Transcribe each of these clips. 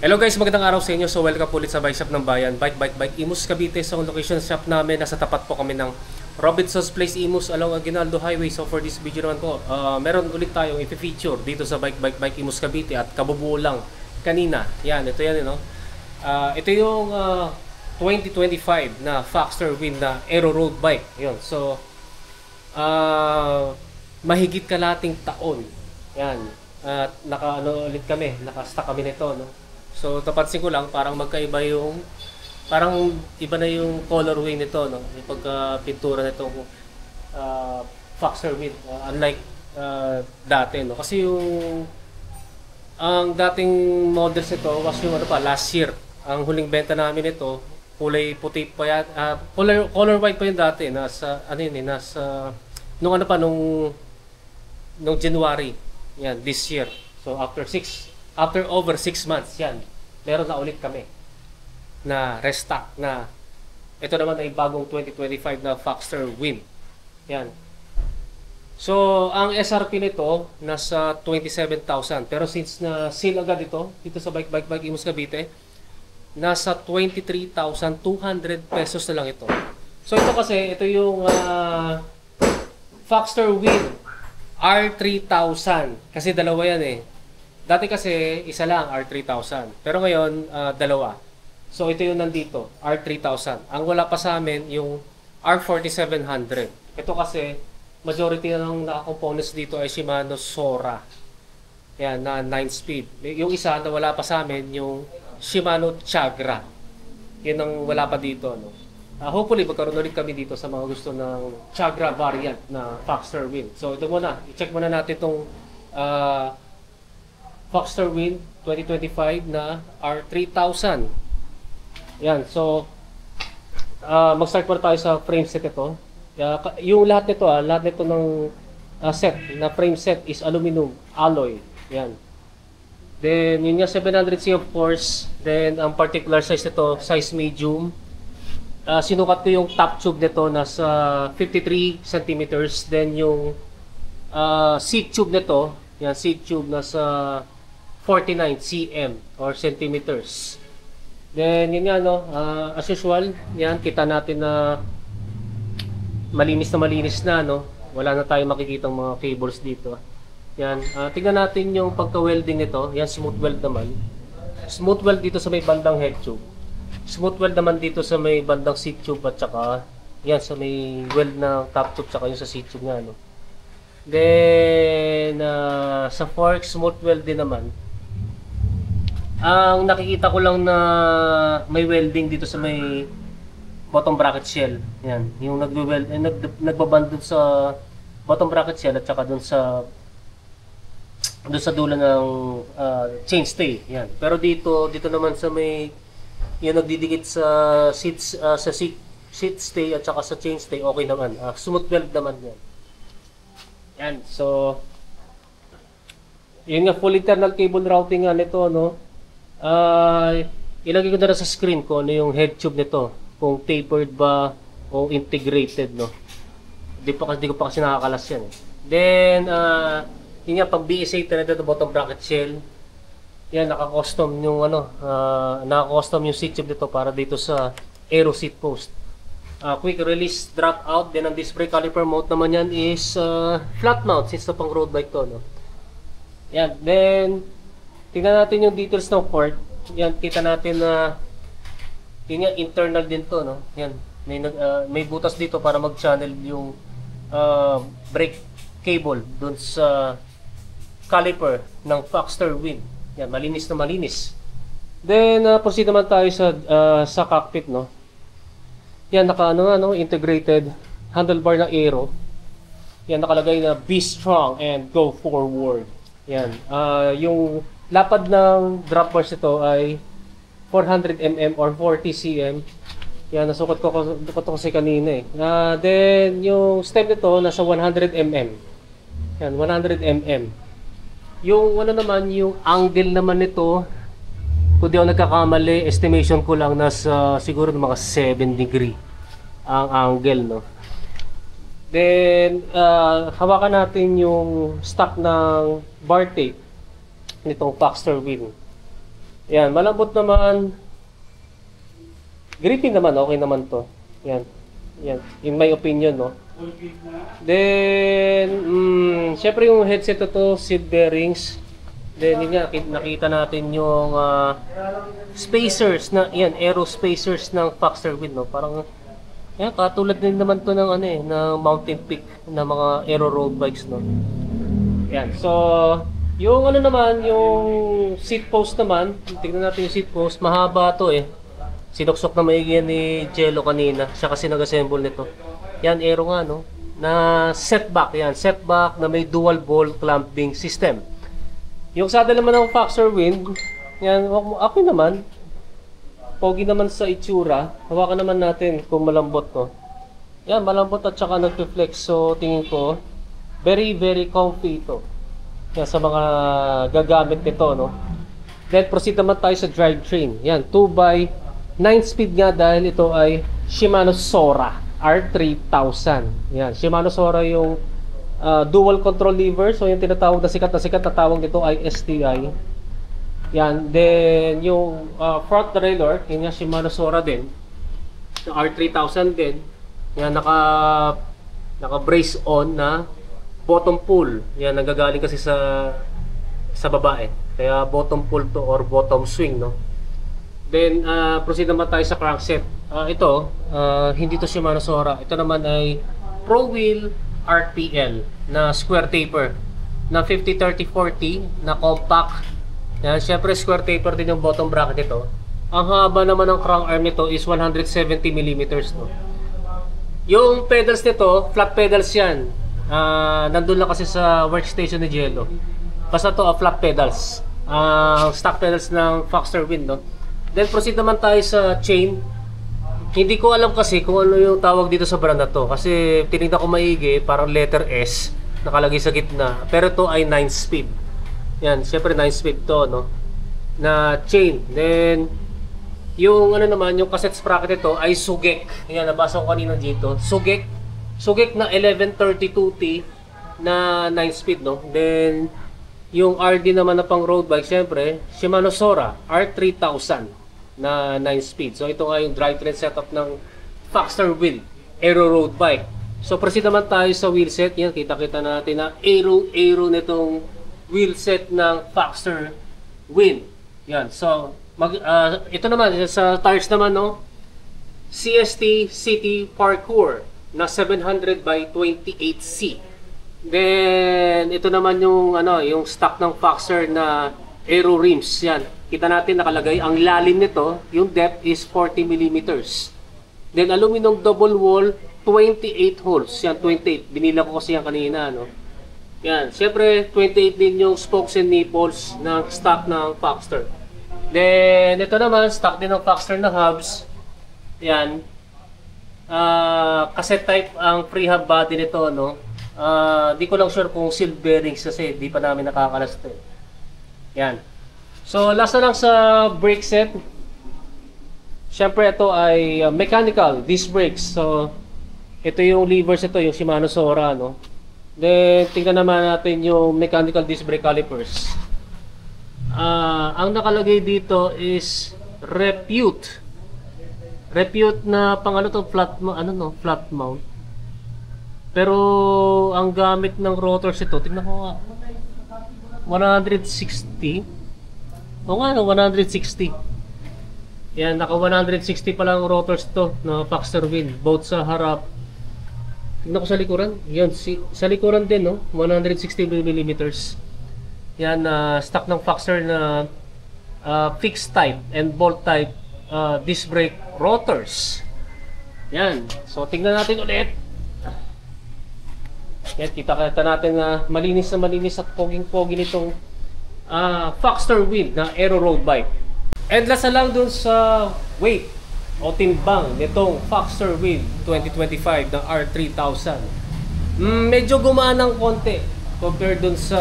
Hello guys, magandang araw sa inyo. So welcome po ulit sa Bike Shop ng Bayan, Bike Imus Cavite. So location shop namin, nasa tapat po kami ng Robinson's Place Imus along Aguinaldo Highway. So for this video naman po, meron ulit tayong i-feature dito sa Bike Imus Cavite at kabubuo lang kanina. Yan, ito yan, no? Ito yung 2025 na Foxter Wind na Aero Road Bike. Yun. So mahigit kalating taon. Yan. At ulit kami, naka-stock kami nito, no? So tapansin ko lang parang magkaiba yung iba na yung colorway nito, no? Yung pagka-pintura nito Foxter Wind, unlike dati, no? Kasi yung ang dating models nito was yung last year. Ang huling benta namin nito kulay puti pa yan, color white pa yung dati, nasa nung January. Yan, this year. So after over 6 months, yan, meron na ulit kami na restock na ito naman ay bagong 2025 na Foxter Wind. Yan. So ang SRP nito nasa 27,000, pero since na sale agad dito sa Bike Imus Cavite, nasa 23,200 pesos na lang ito. So ito yung Foxter Wind R3000, kasi dalawa yan eh. Dati kasi isa lang R3000, pero ngayon dalawa. So ito yung nandito, R3000. Ang wala pa sa amin yung R4700. Ito kasi majority ng naka-components dito ay Shimano Sora. Yan, na 9-speed. Yung isa na wala pa sa amin yung Shimano Chagra. Yan ang wala pa dito, no. Hopefully magkaroon ulit kami dito sa mga gusto ng Chagra variant na Foxter Wind. So ito muna, i-check muna natin itong Foxter Wind 2025 na R3000. Yan, so mag-start muna tayo sa frame set ito. Yung lahat nito ng set na frame set is aluminum alloy. Yan. Then yun nga 700C of course. Then ang particular size nito, size medium. Sinukat ko yung top tube nito nasa 53 centimeters. Then yung seat tube nito, yan, seat tube nasa 49 cm or centimeters. Then yun nga, no, as usual, yan, kita natin na malinis na, no. Wala na tayong makikitang mga cables dito. Yan, tingnan natin yung pagka-welding nito. Yan, smooth weld naman. Smooth weld dito sa may bandang head tube. Smooth weld naman dito sa may bandang seat tube at saka yan sa may weld na top tube saka yung sa seat tube nga, no. Then sa fork, smooth weld din naman. Ang nakikita ko lang na may welding dito sa may bottom bracket shell. Yan, yung nagwe-weld nagbaband dun sa bottom bracket shell at saka dun sa dulo ng chainstay. Yan. Pero dito naman sa may yung nagdidikit sa seat stay at saka sa chainstay, okay naman. Smooth weld naman yan. Yan. So yun nga, full internal cable routing nga nito, no. Ilagay ko na sa screen ko ano yung head tube nito, kung tapered ba o integrated, no. Hindi ko pa kasi nakakalas yan. Then yun nga, pag BSA talaga ito, bottom bracket shell. Yan, naka-custom yung naka-custom yung seat tube dito para dito sa aero seat post. Quick release drop out. Then ang disc brake caliper mount naman yan is flat mount since ito pang road bike to, no. Yan, then tingnan natin yung details ng port. Yan, kita natin na yun yan, internal din to, no. Yan, may butas dito para mag-channel yung brake cable dun sa caliper ng Foxter Wind. Yan, malinis na malinis. Then proceed naman tayo sa cockpit, no. Yan, integrated handlebar na aero. Yan, nakalagay na be strong and go forward. Yan, yung lapad ng drop bars ito ay 400 mm or 40 cm. Yan, nasukat ko kasi kanina eh. Then yung stem nito nasa 100 mm. Yan, 100 mm. Yung yung angle naman nito, kung di ako nagkakamali, estimation ko lang nasa siguro mga 7 degree ang angle, no. Then, hawakan natin yung stock ng bar tape nitong Foxter Wind. Yan, malambot naman. Gripping naman, okay naman to. Yan. Yan, in my opinion, no. Then, syempre yung headset to, seat bearings. Then, yun nga, nakita natin yung spacers na, yan, aero spacers ng Foxter Wind, no. Parang, yan, katulad din naman to ng, ano ng Mountain Peak na mga aero road bikes, no. Yan, so, yung ano naman, yung seat post naman, tignan natin yung seat post, mahaba to Sinuksok na maigi ni Jello kanina, siya kasi nag-assemble nito. Yan, aero nga, no? Na setback, yan, setback na may dual ball clamping system. Yung saddle naman ng Foxter Wind, yan, okay naman. Pogi naman sa itsura. Hawakan naman natin kung malambot, no? Yan, malambot at saka nag-flex. So, tingin ko, very, very comfy ito. Yan, sa mga gagamit nito, no? Then, proceed naman tayo sa drivetrain. Yan, 2x 9-speed nga dahil ito ay Shimano Sora R3000. Yan, Shimano Sora yung dual control lever. So yung tinatawag na sikat na tawag nito ay STI. Yan, then yung front derailleur, yun nga Shimano Sora din. R3000 din. Yan, naka brace on na bottom pull. Yan, nagagaling kasi sa babae. Kaya bottom pull to or bottom swing, no? Then, proceed naman tayo sa crankset. Ito, hindi to Shimano Sora. Ito naman ay Pro Wheel RPL na square taper na 50-30-40 na compact. Yan, syempre square taper din yung bottom bracket ito. Ang haba naman ng crank arm nito is 170mm, no? Yung pedals nito, flat pedals yan. Nandun lang kasi sa workstation ni Jello. Basta to, flat pedals. Stock pedals ng Foxter Wind, no? Then proceed naman tayo sa chain. Hindi ko alam kasi kung ano yung tawag dito sa brand na to. Kasi tinignan ko maigi, parang letter S nakalagay sa gitna. Pero to ay 9-speed. Yan, syempre 9-speed to, no? Na chain. Then yung ano naman, yung cassette sprocket ito ay Sugek. Yan, nabasa ko kanina dito. Sugek. Sugek na 1132T na 9-speed, no? Then yung RD naman na pang road bike, syempre Shimano Sora R3000 na 9-speed. So ito nga yung drivetrain setup ng Foxter Wind Aero Road Bike. So proceed naman tayo sa wheelset. Yan, kita-kita natin na aero nitong wheelset ng Foxter Wind. Yan, so ito naman sa tires naman, no, CST City Parkour na 700 by 28C. Then ito naman yung yung stock ng Foxter na aero rims. Yan, kita natin nakalagay ang lalim nito, yung depth is 40mm. Then aluminum double wall 28 holes. Yan, 28. Binila ko kasi yan kanina, no. Yan, syempre 28 din yung spokes and nipples ng stock ng Foxter. Then ito naman stock din ng Foxter na hubs. Yan, cassette type ang free hub body nito, no. Di ko lang sure kung seal bearings kasi di pa namin nakakalas ito. Yan. So last na lang sa brake set. Siyempre ito ay mechanical disc brakes. So ito yung levers, ito yung Shimano Sora, no. Then tingnan naman natin yung mechanical disc brake calipers. Ang nakalagay dito is Repute. Repute na pang to, flat mount. Pero ang gamit ng rotors ito, tingnan ko nga, 160. O nga, 160. Yan, naka 160 pa lang rotors to na Foxter Wind, both sa harap. Tingnan ko sa likuran. Yan, sa likuran din, no, 160mm. Yan, stock ng Foxter na fixed type and bolt type disc brake rotors. Yan, so tingnan natin ulit. Yan, kita natin na malinis at poging-pogi nitong Foxter Wind na Aero Road Bike. And last na lang dun sa weight o timbang nitong Foxter Wind 2025 na R3000. Medyo gumaan ng konti compared dun sa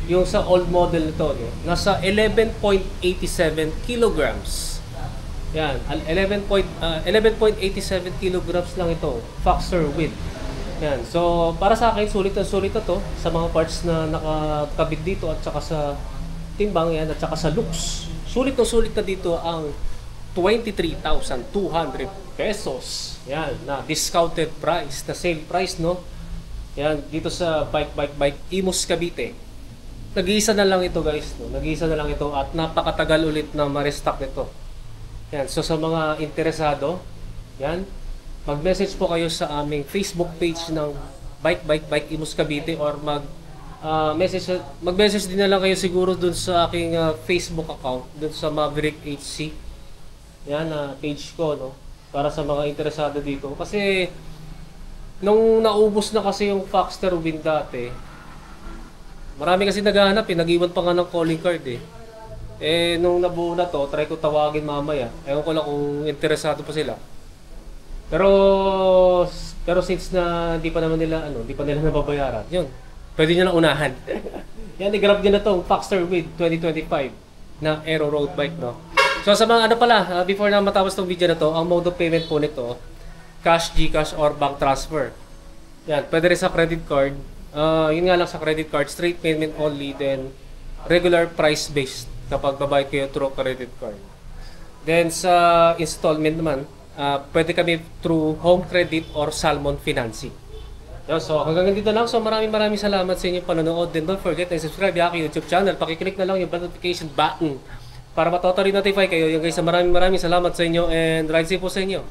yung sa old model nito, no? Nasa 11.87 kilograms. Yan, 11.87 kilograms lang ito, Foxter Wind. Yan, so para sa akin sulit na to sa mga parts na nakakabit dito at saka sa timbang yan at saka sa looks. Sulit na dito ang 23,200 pesos. Yan, na discounted price, na sale price, no? Yan, dito sa Bike Imus Cavite. Nag-iisa na lang ito, guys, no? Nag-iisa na lang ito at napakatagal ulit na ma-restock nito. Yan, so sa mga interesado, yan, mag-message po kayo sa aming Facebook page ng Bike Imus Cavite or mag-message din na lang kayo siguro dun sa aking Facebook account, dun sa Maverick HC. Yan, page ko, no? Para sa mga interesado dito. Kasi nung naubos na kasi yung Foxter Wind dati, marami kasi naghahanap eh, nag-iwan pa nga ng calling card eh. Nung nabuo na to, try ko tawagin mamaya. Ewan ko lang kung interesado pa sila. Pero since na di pa nila nababayaran, yun. Pwede nyo lang unahan. Yan, i-grab nyo na tong Foxter Wind 2025 na Aero Road Bike, no? So sa mga before na matapos tong video na to, ang mode of payment po nito, cash, GCash, or bank transfer. Yan, pwede rin sa credit card. Yun nga lang sa credit card, straight payment only, then regular price based kapag babayad kayo through credit card. Then sa installment naman, pwede kami through Home Credit or Salmon Financing. Yan, so hanggang dito lang. So maraming salamat sa inyong panonood. Then don't forget to subscribe sa aking YouTube channel. Pakiclick na lang yung notification button para matoto-notify kayo. Yung guys, maraming salamat sa inyo and ride safe po sa inyo.